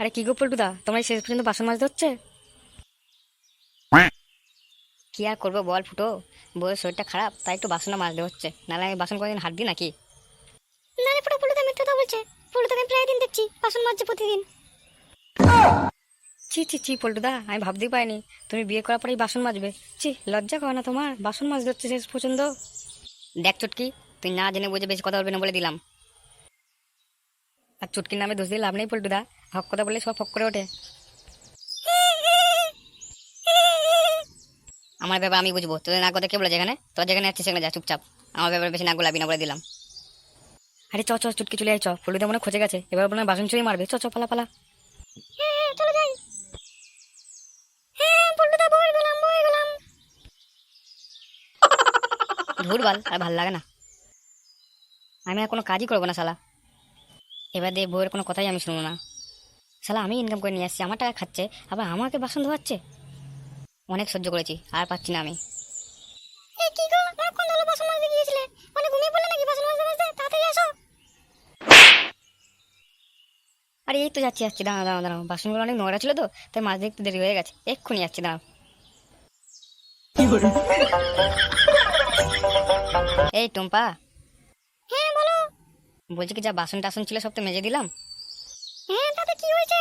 আরে কি গো পল্টুদা, তোমার শেষ পর্যন্ত বাসন মাজতে হচ্ছে? কি আর করবো বল ফুটো, বউয়ের শরীরটা খারাপ তাই একটু বাসনটা মাজতে হচ্ছে, নাহলে আমি বাসন কোনোদিন হাত দিই নাকি? না রে পুরো পুরোটা মিথ্যা কথা বলছে। পুরোটাকে প্রায় দিন দেখছি বাসন মাজছে প্রতিদিন। ছি ছি ছি পল্টুদা, আমি ভাবতেই পারিনি তুমি বিয়ে করার পরেই বাসন মাজবে। ছি, লজ্জা করে না তোমার? বাসন মাজতে হচ্ছে শেষ পর্যন্ত। দেখ চুটকি, তুই না জেনে বুঝে বেশি কথা বলবি না বলে দিলাম। আর চুটকির নামে দোষ দিয়ে লাভ নেই পল্টুদা, হক কথা বললে সব ফক করে ওঠে। আমার ব্যাপার আমি বুঝবো, তোদের না কথা কে বলেছে? এখানে তোর যেখানে যাচ্ছিস সেখানে যা চুপচাপ, আমার ব্যাপারে বেশি না গোলাবি না বলে দিলাম। আরে চ চ চুটকি চলে আয়, চ পল্টুদা মনে হয় খোঁজে গেছে, এবার মনে হয় বাসন চুরি মারবে। চ চ পালা পালা। হ্যাঁ চলে যাই। হ্যাঁ পুরোটা বই গেলাম বই গেলাম। ধুরবাল, আর ভাল লাগে না। আমি আর কোনো কাজই করবো না শালা, এবার দিয়ে বউয়ের কোনো কথাই আমি শুনবো না। শালা আমি ইনকাম করে নিয়ে আসছি, আমার টাকা খাচ্ছে, আবার আমাকে বাসন ধোয়াচ্ছে। অনেক সহ্য করেছি, আর পাচ্ছি না আমি। এই কি গো, কোন দলে বাসন মাজতে গিয়েছিলে? মানে ঘুমিয়ে পড়লে নাকি বাসন মাজতে মাজতে? তাড়াতাড়ি আসো। আরে এই তো যাচ্ছি যাচ্ছি, দাঁড়াও দাঁড়াও দাঁড়াও, বাসনগুলো অনেক নোংরা ছিল তো, তাই মাছ দেখতে দেরি হয়ে গেছে, এক্ষুনি যাচ্ছি, দাঁড়াও। এই টুম্পা, হ্যাঁ বলো। বলছি কি, যা বাসন টাসন ছিল সব তো মেজে দিলাম। হ্যাঁ তাতে কি হয়েছে?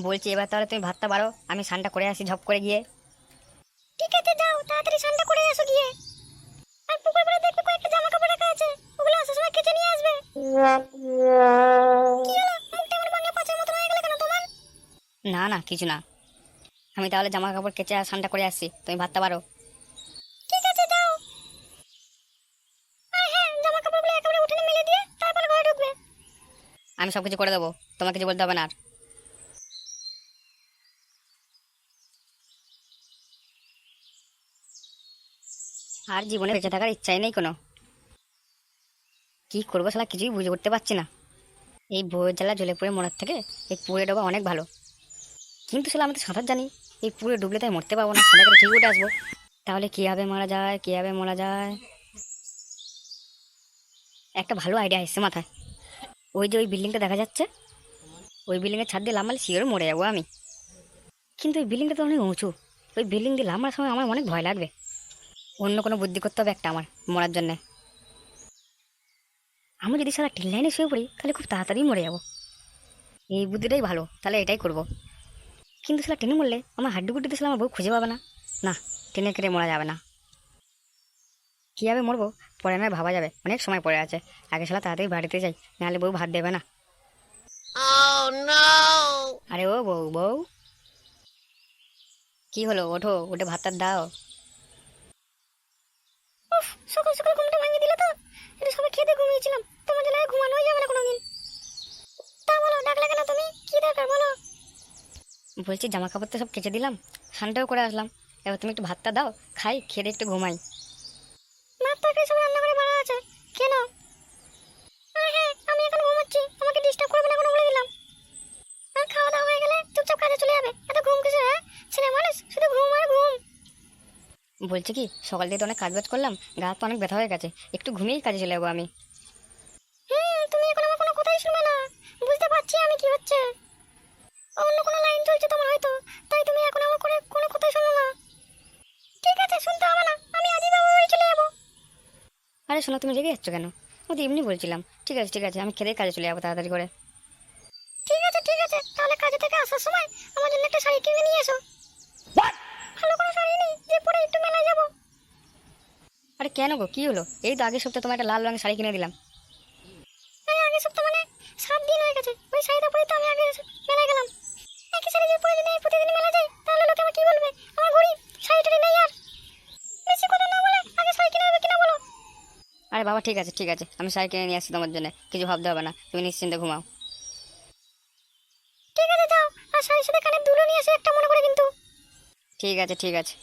বলছি এবার তাহলে তুমি ভাতটা বাড়ো, আমি স্নানটা করে আসি ঝপ করে গিয়ে। ঠিক আছে যাও, তাড়াতাড়ি স্নানটা করে আসো গিয়ে। আর পুকুর পাড়ে দেখবে কয়েকটা জামা কাপড় রাখা আছে, ওগুলো আসার সময় কেচে নিয়ে আসবে। কি হলো, মুখটা আমার ভাঙে পচার মতো হয়ে গেল কেন তোমার? না না কিছু না, আমি তাহলে জামা কাপড় কেচে আর স্নানটা করে আসছি, তুমি ভাতটা বাড়ো। ঠিক আছে যাও। আর হ্যাঁ, জামা কাপড়গুলো একেবারে উঠোনে মেলে দিয়ে তারপর ঘরে ঢুকবে। আমি সব কিছু করে দেবো, তোমাকে কিছু বলতে হবে না আর। আর জীবনে বেঁচে থাকার ইচ্ছাই নেই কোনো। কি করবো শালা, কিছুই বুঝে উঠতে পারছি না। এই বইয়ের জ্বালা জ্বলে পুড়ে মরার থেকে এই পুড়ে ডোবা অনেক ভালো। কিন্তু শালা আমি তো সাঁতার জানি, এই পুড়ে ডুবলে তাই মরতে পারবো না, সাঁতার করে ঠিক উঠে আসবো। তাহলে কিভাবে মারা যায়, কিভাবে মারা যায়? একটা ভালো আইডিয়া এসছে মাথায়। ওই যে ওই বিল্ডিংটা দেখা যাচ্ছে, ওই বিল্ডিংয়ের ছাদ দিয়ে লাফ মারলে শিওর মরে যাবো আমি। কিন্তু ওই বিল্ডিংটা তো অনেক উঁচু, ওই বিল্ডিং দিয়ে লাফ মারার সময় আমার অনেক ভয় লাগবে। অন্য কোনো বুদ্ধি করতে হবে একটা আমার মরার জন্যে। আমি যদি সারা টিন লাইনে শুয়ে পড়ি তাহলে খুব তাড়াতাড়ি মরে যাবো। এই বুদ্ধিটাই ভালো, তাহলে এটাই করবো। কিন্তু সেটা টেনে মরলে আমার হাড্ডুগুড্ডিতে সেটা আমার বউ খুঁজে পাবে না। না, টেনে কেটে মরা যাবে না। কীভাবে মরবো পরে নয় ভাবা যাবে, অনেক সময় পড়ে আছে। আগে শালা তাড়াতাড়ি বাড়িতে যাই, নাহলে বউ ভাত দেবে না। আরে ও বউ বউ, কি হলো? ওঠো, উঠে ভাতটা দাও। উফ, সকাল সকাল ঘুমটা ভাঙিয়ে দিলে তো। এটা সবাই খেতে ঘুমিয়েছিলাম, তোমার জন্য ঘুমানোই যাবে না কোনোদিন। তা বলো, ডাকলে কেন তুমি? কি দরকার বলো? বলছি জামা কাপড় তো সব কেচে দিলাম, স্নানটাও করে আসলাম, এবার তুমি একটু ভাতটা দাও, খাই, খেয়ে দিয়ে একটু ঘুমাই। ভাত তরকারি সব রান্না করে ভাড়া আছে, কেন? আর হ্যাঁ, আমি এখন ঘুমাচ্ছি, আমাকে ডিস্টার্ব করবে না কোনো বলে দিলাম। আর খাওয়া দাওয়া হয়ে গেলে চুপচাপ কাজে চলে যাবে। এত ঘুম কিসের? হ্যাঁ, ছেলে মানুষ শুধু ঘুম আর ঘুম। বলছি কি, সকাল দিয়ে তো অনেক কাজ বাজ করলাম, গা হাত পা অনেক ব্যথা হয়ে গেছে, একটু ঘুমিয়েই কাজে চলে যাবো আমি। তুমি এখন আমার কোনো কথাই শুনবে না। বুঝতে পারছি আমি কি হচ্ছে। অন্য কোনো লাইন চলছে তোমার হয়তো, তাই তুমি এখন আমার করে কোনো কথাই শোনো না। ঠিক আছে, শুনতে হবে না, আমি আজই বাবু বাড়ি চলে যাবো। আরে শোনো, তুমি রেগে যাচ্ছ কেন? আমি তো এমনি বলছিলাম। ঠিক আছে ঠিক আছে, আমি খেতে কাজে চলে যাবো তাড়াতাড়ি করে। ঠিক আছে, তাহলে কাজে থেকে আসার সময় আমার জন্য একটা শাড়ি কিনে নিয়ে এসো। ভালো কোনো শাড়ি নেই যে পরে একটু মেলায় যাবো? আরে কেন গো, কি হলো? এই তো আগের সপ্তাহে তোমার একটা লাল রঙের শাড়ি কিনে দিলাম। এই আগের সপ্তাহ মানে 7 দিন হয়ে গেছে, ওই শাড়িটা পরেই তো আমি আগে মেলায় গেলাম। একই শাড়ি যে পরে যদি আমি প্রতিদিন মেলা যাই তাহলে লোকে আমার কি বলবে? আমার গরিব, শাড়ি টাড়ি নেই আর। বেশি কথা না বলে আগে শাড়ি কিনে দেবে কিনা বলো? আরে বাবা ঠিক আছে ঠিক আছে, আমি শাড়ি কিনে নিয়ে আসছি তোমার জন্য, কিছু ভাবতে হবে না, তুমি নিশ্চিন্তে ঘুমাও। ঠিক আছে যাও, আর শাড়ির সাথে কানের দুলও নিয়ে এসে একটা মনে করে কিন্তু। ঠিক আছে ঠিক আছে।